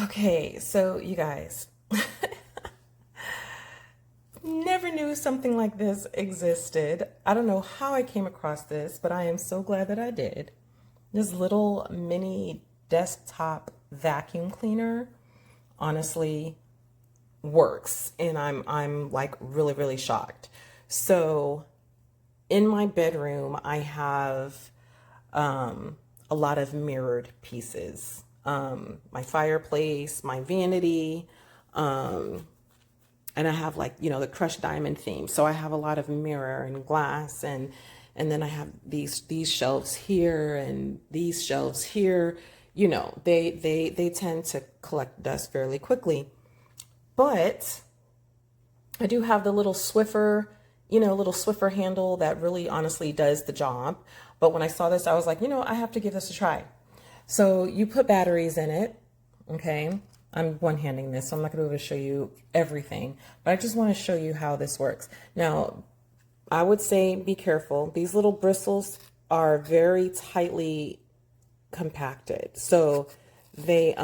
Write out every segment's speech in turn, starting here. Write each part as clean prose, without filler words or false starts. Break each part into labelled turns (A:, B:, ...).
A: Okay, so you guys, never knew something like this existed. I don't know how I came across this, but I am so glad that I did. This little mini desktop vacuum cleaner honestly works, and I'm like really shocked. So in my bedroom, I have a lot of mirrored pieces. My fireplace, my vanity, and I have, like, you know, the crushed diamond theme. So I have a lot of mirror and glass, and then I have these shelves here and these shelves here. You know, they tend to collect dust fairly quickly. But I do have the little Swiffer, you know, little Swiffer handle that really honestly does the job. But when I saw this, I was like, you know, I have to give this a try. So you put batteries in it, okay? I'm one-handing this, so I'm not going to be able to show you everything, but I just want to show you how this works. Now, I would say be careful. These little bristles are very tightly compacted, so they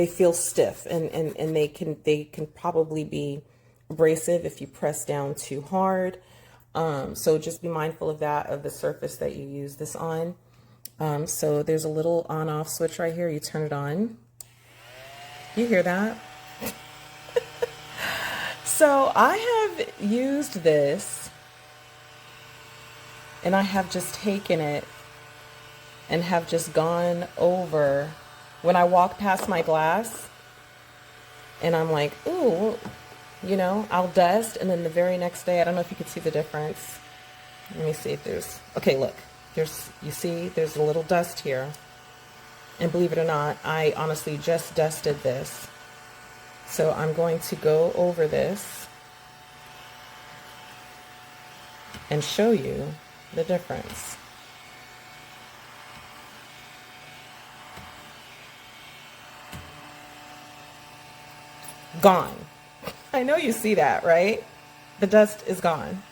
A: feel stiff, and they can probably be abrasive if you press down too hard. So just be mindful of that, of the surface that you use this on. So there's a little on-off switch right here. You turn it on. You hear that? So I have used this, and I have just taken it and have just gone over when I walk past my glass, and I'm like, ooh, you know, I'll dust, and then the very next day, I don't know if you can see the difference. Let me see if there's, okay, look, you see, there's a little dust here. And believe it or not, I honestly just dusted this. So I'm going to go over this and show you the difference. Gone. I know you see that, right? The dust is gone.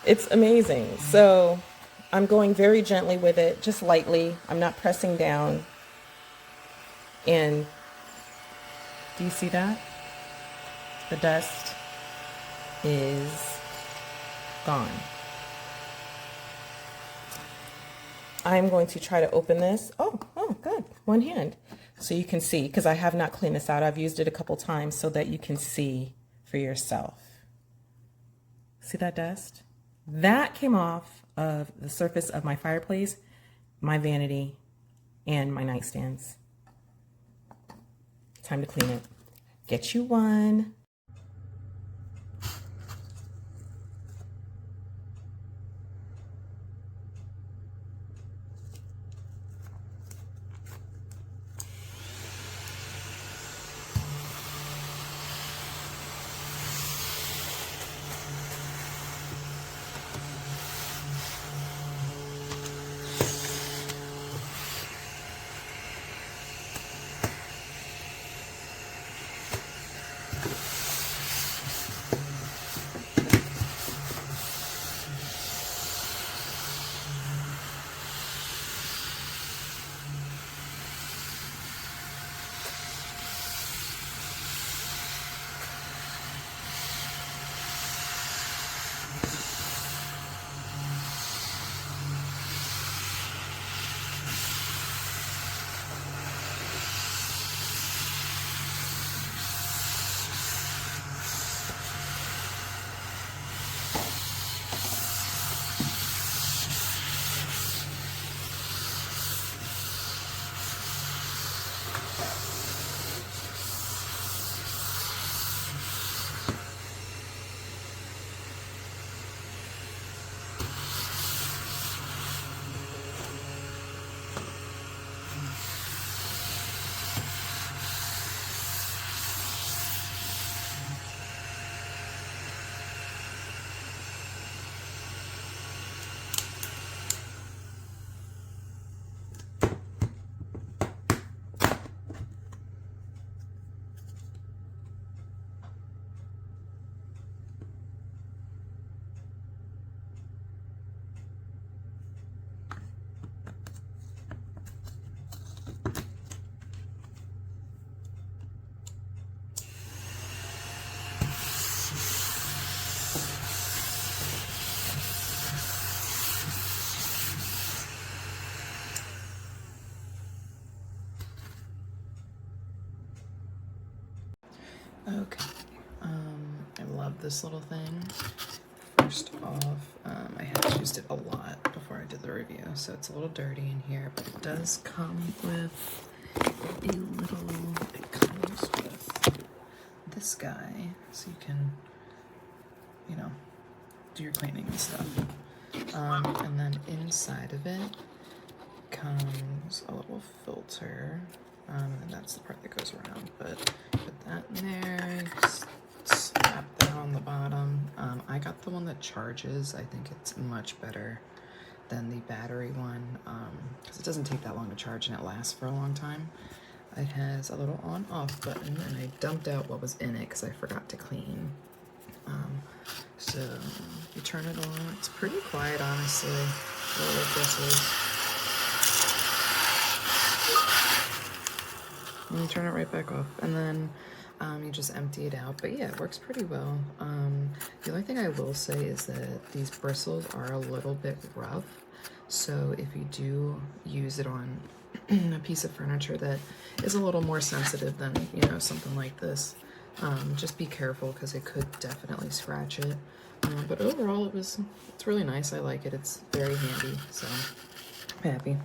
A: It's amazing. So I'm going very gently with it, just lightly. I'm not pressing down. And do you see that? The dust is gone. I'm going to try to open this. Oh, good. One hand. So you can see, because I have not cleaned this out. I've used it a couple times so that you can see for yourself. See that dust? That came off of the surface of my fireplace, my vanity, and my nightstands. Time to clean it. Get you one.
B: Okay, I love this little thing. First off, I have used it a lot before I did the review, so it's a little dirty in here, but it does come with it comes with this guy, so you can, you know, do your cleaning and stuff. And then inside of it comes a little filter, and that's the part that goes around, but put that in there, just slap that on the bottom. I got the one that charges. I think it's much better than the battery one, because it doesn't take that long to charge and it lasts for a long time. It has a little on-off button, and I dumped out what was in it because I forgot to clean. So you turn it on. It's pretty quiet, honestly. Little bristles. And you turn it right back off, and then you just empty it out. But yeah, it works pretty well. The only thing I will say is that these bristles are a little bit rough. So if you do use it on a piece of furniture that is a little more sensitive than, you know, something like this, just be careful because it could definitely scratch it. But overall, it's really nice. I like it. It's very handy, so I'm happy.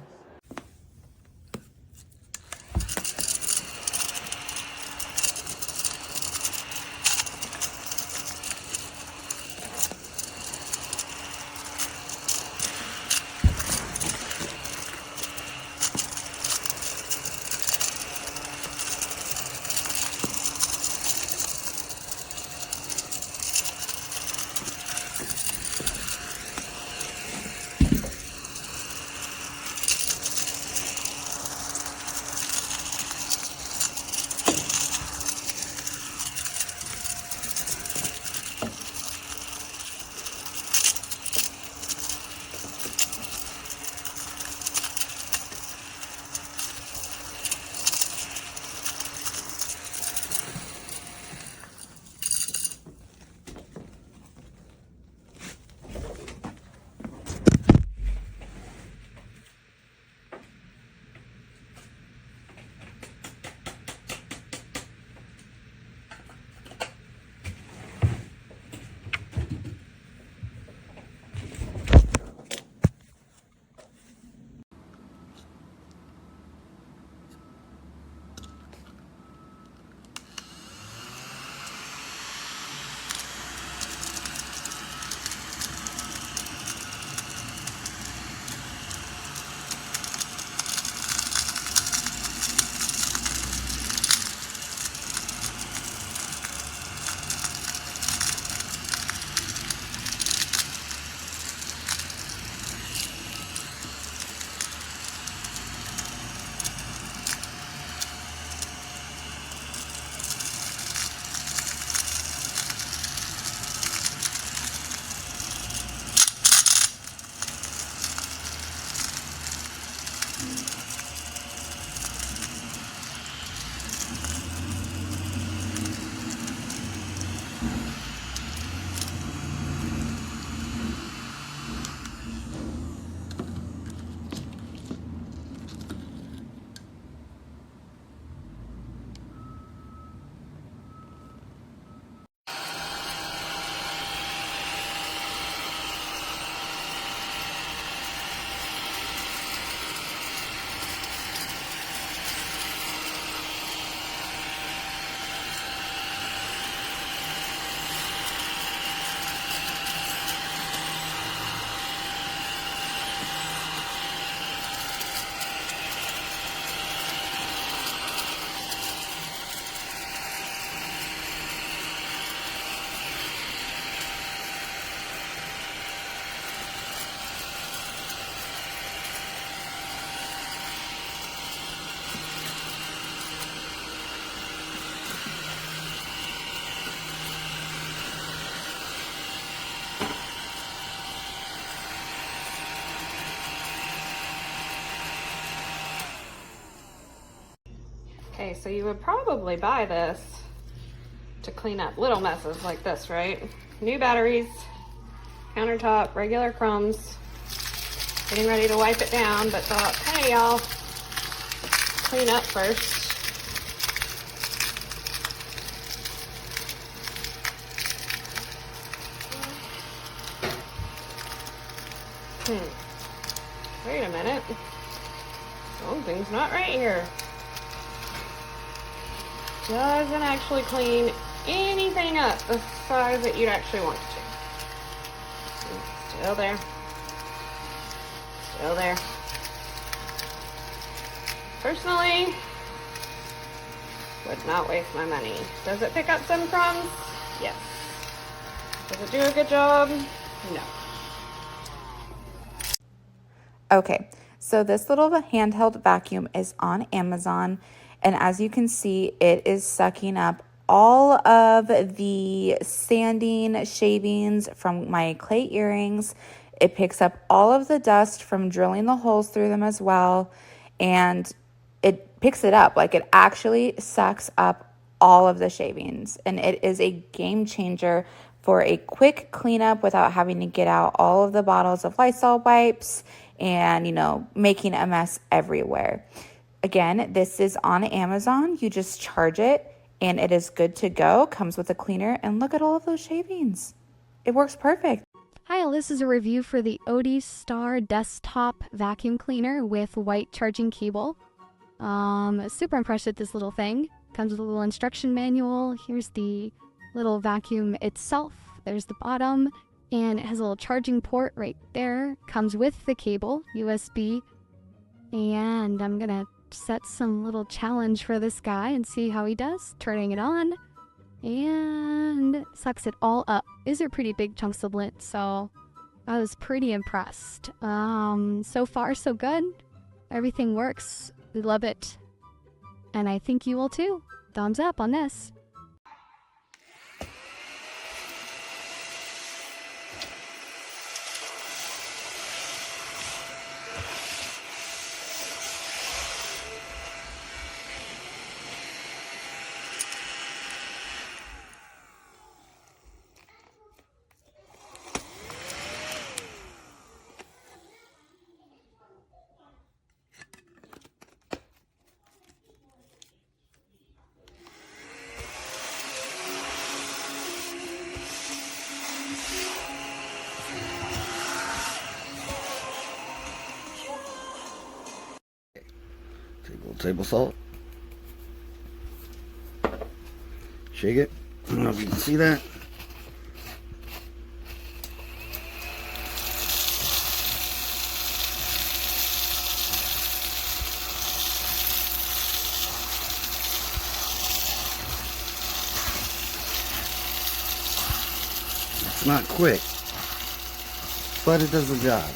C: Okay, so you would probably buy this to clean up little messes like this, right? New batteries, countertop, regular crumbs, getting ready to wipe it down, but thought, hey, I'll clean up first. Wait a minute. Something's not right here. Doesn't actually clean anything up the size that you'd actually want it to. Still there. Still there. Personally, would not waste my money. Does it pick up some crumbs? Yes. Does it do a good job? No.
D: Okay, so this little handheld vacuum is on Amazon, and as you can see, it is sucking up all of the sanding shavings from my clay earrings. It picks up all of the dust from drilling the holes through them as well, and it picks it up. Like, it actually sucks up all of the shavings, and it is a game changer for a quick cleanup without having to get out all of the bottles of Lysol wipes and, you know, making a mess everywhere. Again, this is on Amazon. You just charge it and it is good to go. Comes with a cleaner, and look at all of those shavings. It works perfect.
E: Hi, this is a review for the ODISTAR desktop vacuum cleaner with white charging cable. Super impressed with this little thing. Comes with a little instruction manual. Here's the little vacuum itself. There's the bottom, and it has a little charging port right there. Comes with the cable, USB. And I'm gonna set some little challenge for this guy and see how he does. Turning it on, and sucks it all up. These are pretty big chunks of lint, so I was pretty impressed. So far so good. Everything works. We love it. And I think you will too. Thumbs up on this.
F: Take a little table salt. Shake it. I don't know if you can see that. It's not quick, but it does the job.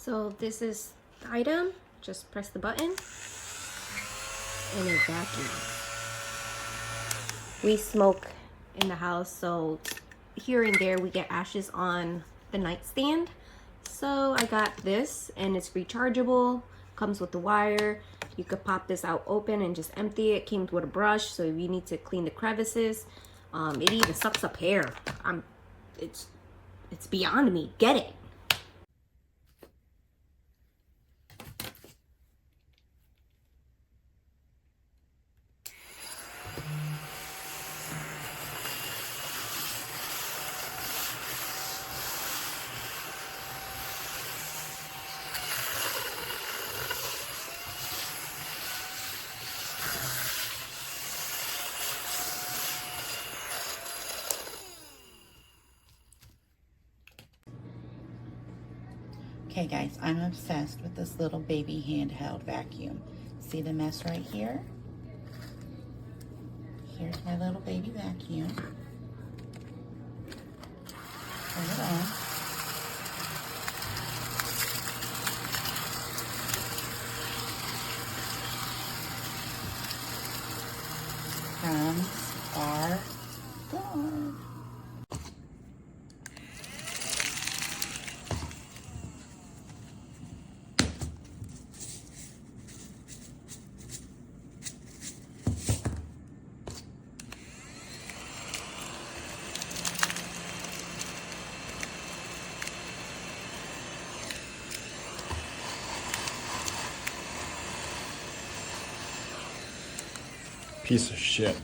G: So this is the item. Just press the button and it vacuums. We smoke in the house, so here and there we get ashes on the nightstand. So I got this, and it's rechargeable, comes with the wire. You could pop this out open and just empty it. Came with a brush, so if you need to clean the crevices. It even sucks up hair. It's beyond me. Get it.
H: Okay guys, I'm obsessed with this little baby handheld vacuum. See the mess right here? Here's my little baby vacuum. Turn it on. Crumbs are gone.
F: Piece of shit.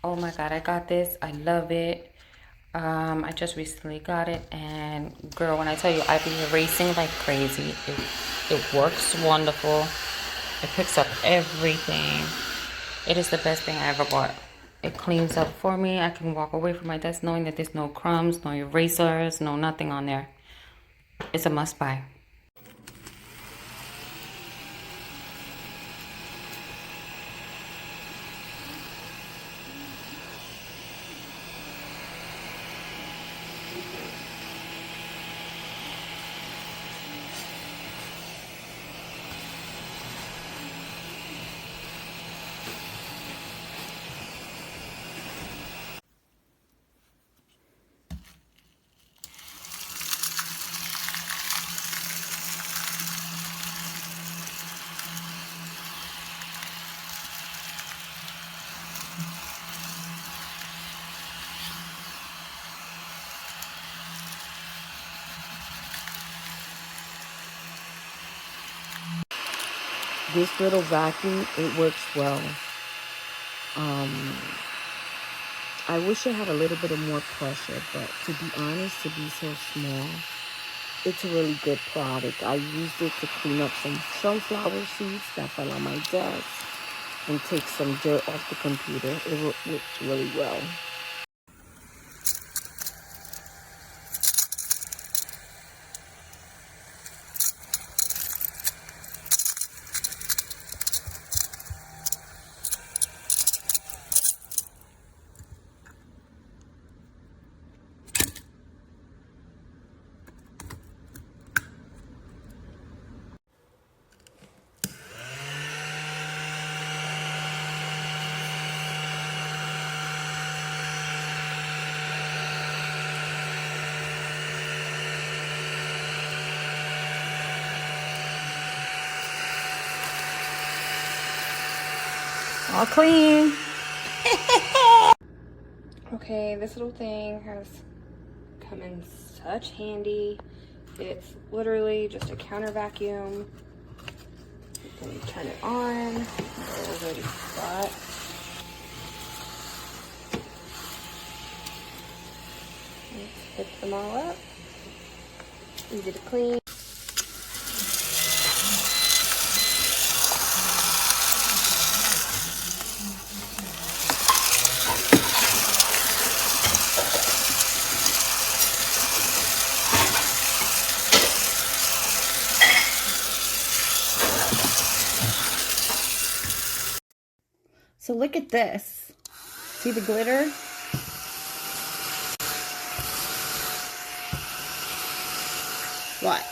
I: Oh my god, I got this. I love it. I just recently got it, and girl, when I tell you I've been erasing like crazy, it works wonderful. It picks up everything. It is the best thing I ever bought. It cleans up for me. I can walk away from my desk knowing that there's no crumbs, no erasers, no nothing on there. It's a must buy.
J: This little vacuum, it works well. I wish it had a little bit of more pressure, but to be honest, to be so small, it's a really good product. I used it to clean up some sunflower seeds that fell on my desk and take some dirt off the computer. It works really well.
D: All clean.
C: Okay, this little thing has come in such handy. It's literally just a counter vacuum. You can turn it on. It's already hot. Let's pick them all up. Easy to clean.
G: So look at this. See the glitter? Watch.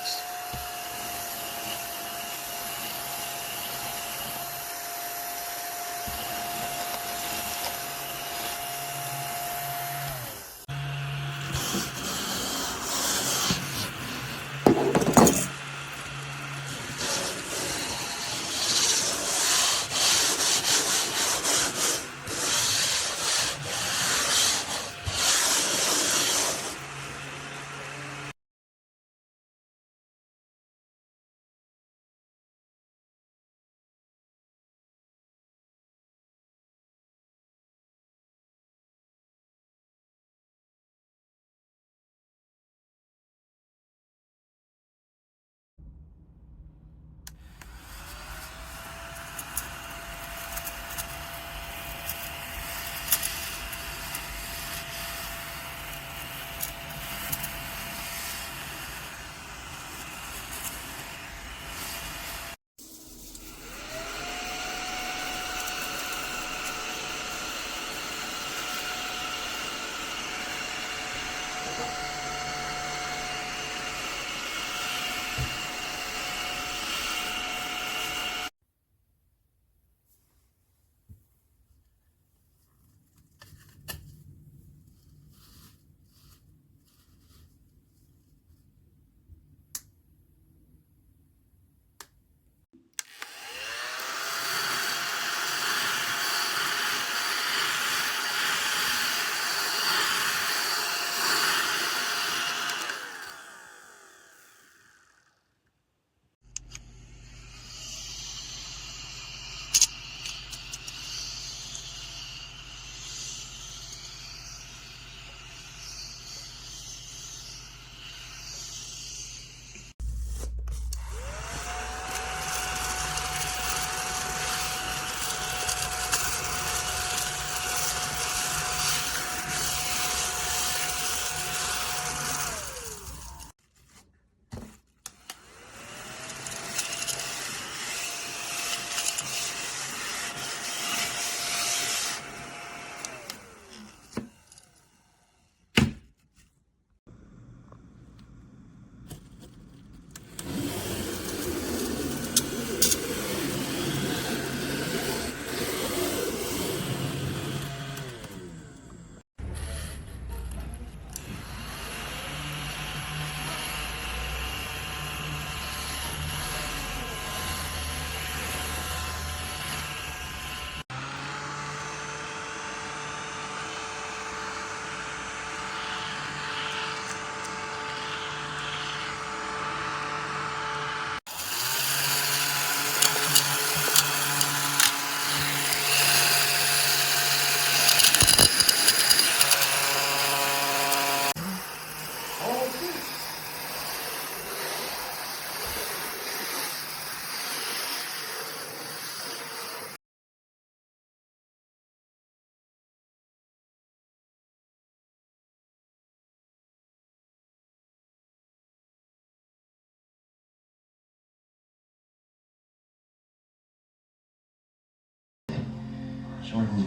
K: Jordan,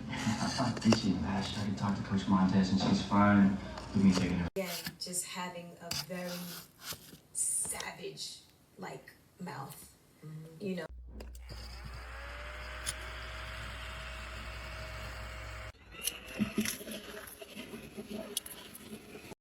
K: I'm not bitching, man. I already talked to Coach Montez and she's fine with me taking her.
L: Again, just having a very savage, like, mouth, you know.